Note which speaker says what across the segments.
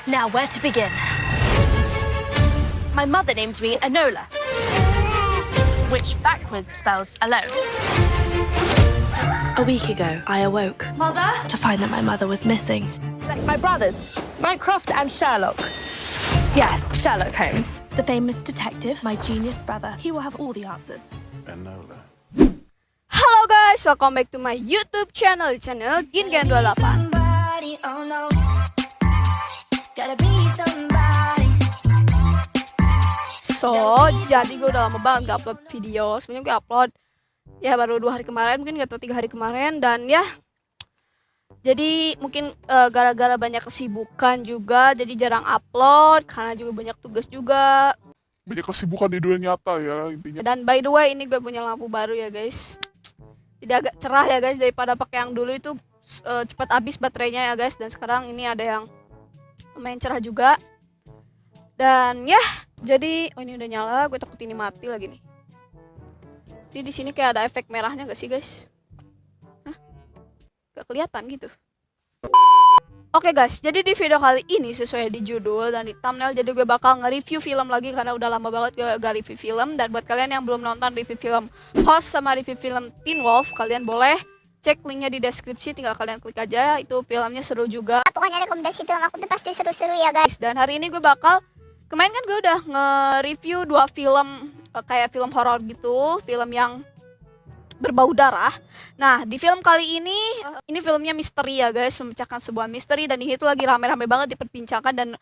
Speaker 1: Now, where to begin? My mother named me Enola, which backwards spells alone. A week ago, I awoke, Mother, to find that my mother was missing.
Speaker 2: My brothers, Mycroft and Sherlock.
Speaker 1: Yes, Sherlock Holmes, the famous detective, my genius brother. He will have all the answers.
Speaker 3: Enola.
Speaker 4: Halo guys, welcome back to my YouTube channel, Gingan28. So, jadi gue udah lama banget gak upload video. Sebenarnya gue upload ya baru 2 hari kemarin, mungkin gak tau 3 hari kemarin. Dan ya, jadi mungkin gara-gara banyak kesibukan juga, jadi jarang upload karena juga banyak tugas juga.
Speaker 3: Banyak kesibukan di dunia nyata ya intinya.
Speaker 4: Dan by the way, ini gue punya lampu baru ya guys. Jadi agak cerah ya guys, daripada pakai yang dulu itu cepat habis baterainya ya guys. Dan sekarang ini ada yang lumayan cerah juga. Dan ya, jadi ini udah nyala, gue takut ini mati lagi nih. Jadi di sini kayak ada efek merahnya gak sih guys? Hah? Gak kelihatan gitu. Oke guys, jadi di video kali ini sesuai di judul dan di thumbnail, jadi gue bakal nge-review film lagi karena udah lama banget gue gak review film. Dan buat kalian yang belum nonton review film Host sama review film Teen Wolf, kalian boleh cek linknya di deskripsi, tinggal kalian klik aja, itu filmnya seru juga.
Speaker 5: Pokoknya rekomendasi film aku tuh pasti seru-seru ya guys.
Speaker 4: Dan hari ini gue bakal, kemarin kan gue udah nge-review 2 film kayak film horor gitu, film yang berbau darah. Nah, di film kali ini filmnya misteri ya guys, memecahkan sebuah misteri. Dan ini tuh lagi rame-rame banget diperbincangkan. Dan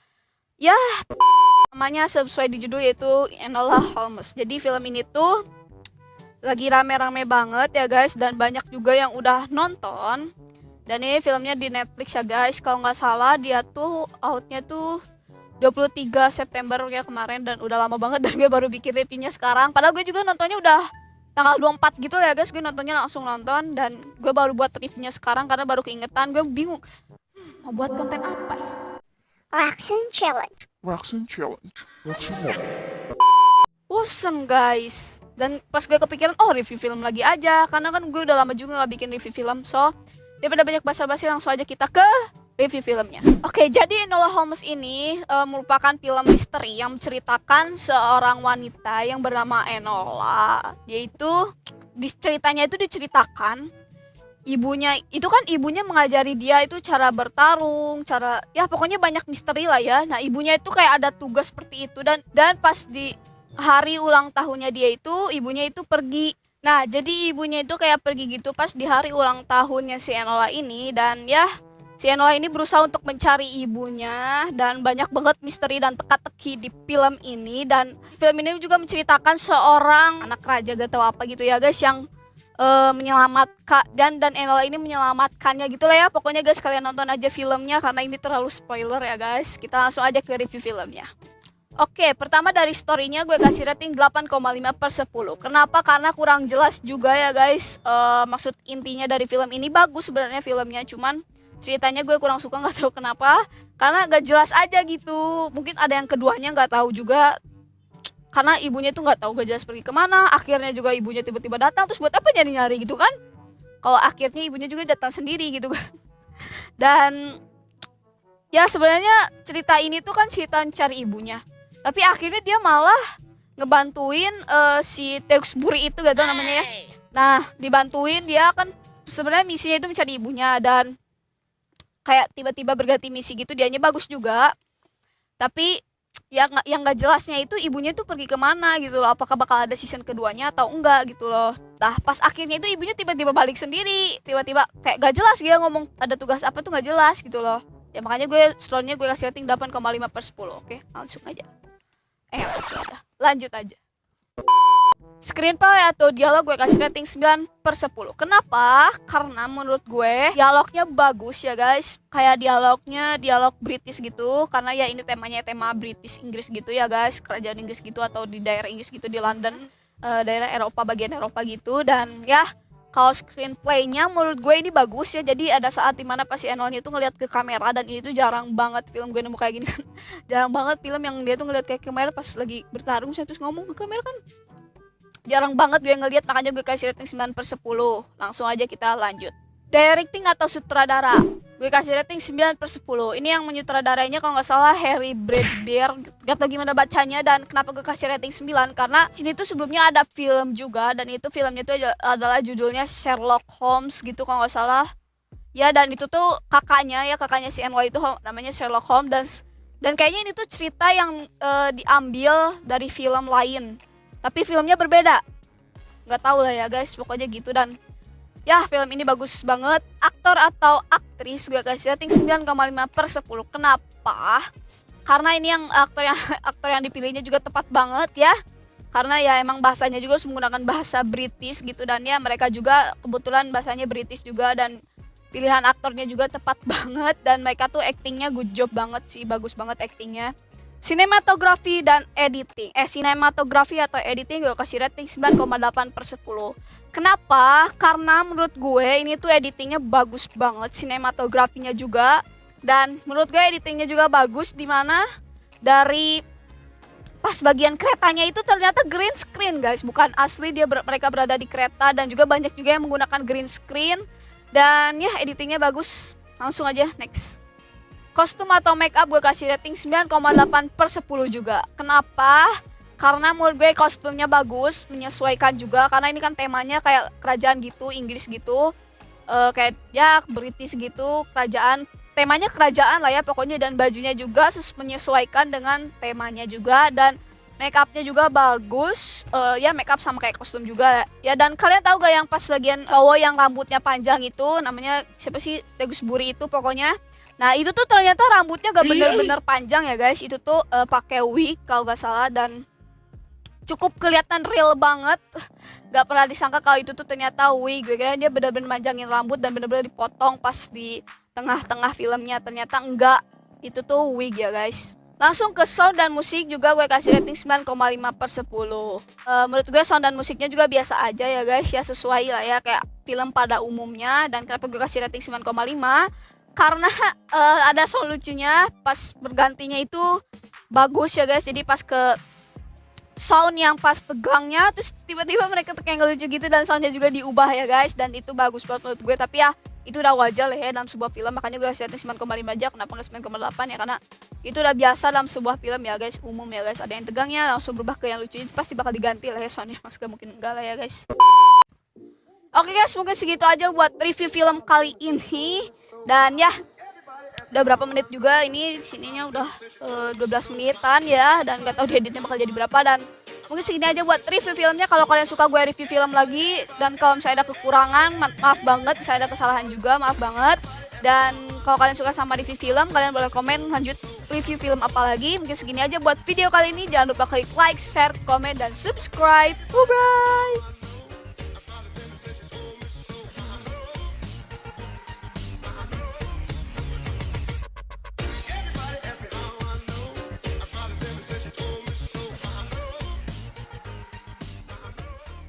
Speaker 4: ya, namanya sesuai di judul yaitu Enola Holmes. Jadi film ini tuh lagi rame-rame banget ya guys, dan banyak juga yang udah nonton. Dan ini filmnya di Netflix ya guys, kalau nggak salah dia tuh outnya tuh 23 September ya kemarin. Dan udah lama banget dan gue baru bikin reviewnya sekarang. Padahal gue juga nontonnya udah tanggal 24 gitu ya guys, gue nontonnya langsung nonton. Dan gue baru buat reviewnya sekarang karena baru keingetan, gue bingung mau buat konten apa ya.
Speaker 5: Reaction challenge.
Speaker 3: Reaction challenge. Reaction challenge.
Speaker 4: Bosen guys. Dan pas gue kepikiran, oh review film lagi aja, karena kan gue udah lama juga gak bikin review film. So, daripada banyak basa-basi, langsung aja kita ke review filmnya. Oke, jadi Enola Holmes ini merupakan film misteri yang menceritakan seorang wanita yang bernama Enola. Yaitu ceritanya itu diceritakan ibunya, itu kan ibunya mengajari dia itu cara bertarung, cara ya pokoknya banyak misteri lah ya. Nah, ibunya itu kayak ada tugas seperti itu, dan pas di hari ulang tahunnya dia itu ibunya itu pergi. Nah, jadi ibunya itu kayak pergi gitu pas di hari ulang tahunnya si Enola ini. Dan ya, si Enola ini berusaha untuk mencari ibunya, dan banyak banget misteri dan teka-teki di film ini. Dan film ini juga menceritakan seorang anak raja gak tahu apa gitu ya guys, yang menyelamatkan dan Enola ini menyelamatkannya gitu lah ya. Pokoknya guys, kalian nonton aja filmnya karena ini terlalu spoiler ya guys. Kita langsung aja ke review filmnya. Oke, pertama dari story-nya gue kasih rating 8,5/10. Kenapa? Karena kurang jelas juga ya guys. Maksud intinya dari film ini bagus sebenarnya filmnya, cuman ceritanya gue kurang suka, nggak tahu kenapa. Karena gak jelas aja gitu. Mungkin ada yang keduanya nggak tahu juga. Karena ibunya tuh nggak tahu, gak jelas pergi kemana. Akhirnya juga ibunya tiba-tiba datang. Terus buat apa nyari-nyari gitu kan? Kalau akhirnya ibunya juga datang sendiri gitu kan. Dan ya sebenarnya cerita ini tuh kan cerita cari ibunya. Tapi akhirnya dia malah ngebantuin si Tewksbury itu, gak tau namanya ya. Nah, dibantuin, dia kan sebenarnya misinya itu mencari ibunya. Dan kayak tiba-tiba berganti misi gitu, dianya bagus juga. Tapi yang gak jelasnya itu ibunya tuh pergi kemana gitu loh. Apakah bakal ada season keduanya atau enggak gitu loh. Nah, pas akhirnya itu ibunya tiba-tiba balik sendiri. Tiba-tiba kayak gak jelas, dia ngomong ada tugas apa tuh gak jelas gitu loh. Ya makanya story-nya gue kasih rating 8,5/10. Oke, langsung aja. Lanjut aja. Screenplay atau dialog gue kasih rating 9/10. Kenapa? Karena menurut gue dialognya bagus ya guys. Kayak dialog British gitu. Karena ya ini temanya tema British Inggris gitu ya guys. Kerajaan Inggris gitu, atau di daerah Inggris gitu, di London, daerah Eropa, bagian Eropa gitu. Dan ya, kalau screenplay-nya menurut gue ini bagus ya. Jadi ada saat dimana pas si Enolnya itu ngeliat ke kamera, dan ini tuh jarang banget film gue nemu kayak gini kan. Jarang banget film yang dia tuh ngeliat kayak kamera pas lagi bertarung, saya terus ngomong ke kamera kan. Jarang banget gue ngeliat, makanya gue kasih rating 9/10. Langsung aja kita lanjut. Directing atau sutradara. Gue kasih rating 9/10. Ini yang menyutradarainya kalau nggak salah Harry Bradbeer. Gak tau gimana bacanya. Dan kenapa gue kasih rating 9? Karena sini tuh sebelumnya ada film juga. Dan itu filmnya tuh adalah judulnya Sherlock Holmes gitu kalau nggak salah. Ya, dan itu tuh kakaknya si NY itu namanya Sherlock Holmes. Dan kayaknya ini tuh cerita yang diambil dari film lain. Tapi filmnya berbeda. Nggak tahu lah ya guys, pokoknya gitu. Dan ya, film ini bagus banget. Aktor atau aktris gue kasih rating 9,5/10. Kenapa? Karena ini yang aktor yang dipilihnya juga tepat banget ya. Karena ya emang bahasanya juga harus menggunakan bahasa British gitu. Dan ya mereka juga kebetulan bahasanya British juga. Dan pilihan aktornya juga tepat banget. Dan mereka tuh actingnya good job banget sih. Bagus banget actingnya. Sinematografi dan editing. Sinematografi atau editing gue kasih rating 9,8/10. Kenapa? Karena menurut gue ini tuh editingnya bagus banget, sinematografinya juga. Dan menurut gue editingnya juga bagus, dimana dari pas bagian keretanya itu ternyata green screen guys, bukan asli mereka berada di kereta. Dan juga banyak juga yang menggunakan green screen. Dan ya editingnya bagus. Langsung aja next. Kostum atau make up gue kasih rating 9,8/10 juga. Kenapa? Karena menurut gue kostumnya bagus, menyesuaikan juga. Karena ini kan temanya kayak kerajaan gitu, Inggris gitu. Kayak ya British gitu, kerajaan. Temanya kerajaan lah ya pokoknya. Dan bajunya juga menyesuaikan dengan temanya juga. Dan make upnya juga bagus. Ya make up sama kayak kostum juga ya. Dan kalian tahu gak yang pas bagian cowok yang rambutnya panjang itu, namanya siapa sih, Tegus Buri itu pokoknya. Nah itu tuh ternyata rambutnya gak bener-bener panjang ya guys. Itu tuh pakai wig kalau gak salah. Dan cukup kelihatan real banget. Gak pernah disangka kalau itu tuh ternyata wig. Gue kira dia bener-bener manjangin rambut dan bener-bener dipotong pas di tengah-tengah filmnya. Ternyata enggak, itu tuh wig ya guys. Langsung ke sound dan musik juga gue kasih rating 9,5/10. Menurut gue sound dan musiknya juga biasa aja ya guys. Ya sesuai lah ya kayak film pada umumnya. Dan kenapa gue kasih rating 9,5? Karena ada sound lucunya pas bergantinya itu bagus ya guys. Jadi pas ke sound yang pas tegangnya terus tiba-tiba mereka kayak ngelucu gitu. Dan soundnya juga diubah ya guys. Dan itu bagus banget menurut gue. Tapi ya itu udah wajar lah ya dalam sebuah film. Makanya gue kasih rating 9,5 aja. Kenapa gak 9,8 ya? Karena itu udah biasa dalam sebuah film ya guys. Umum ya guys. Ada yang tegangnya langsung berubah ke yang lucu. Itu pasti bakal diganti lah ya soundnya. Mas gak mungkin enggak lah ya guys. Oke guys, mungkin segitu aja buat review film kali ini. Dan ya udah berapa menit juga ini, sininya udah 12 menitan ya. Dan gak tahu di editnya bakal jadi berapa. Dan mungkin segini aja buat review filmnya. Kalau kalian suka gue review film lagi. Dan kalau misalnya ada kekurangan, maaf banget. Misalnya ada kesalahan juga, maaf banget. Dan kalau kalian suka sama review film, kalian boleh komen lanjut review film apa lagi. Mungkin segini aja buat video kali ini. Jangan lupa klik like, share, komen, dan subscribe. Bye-bye.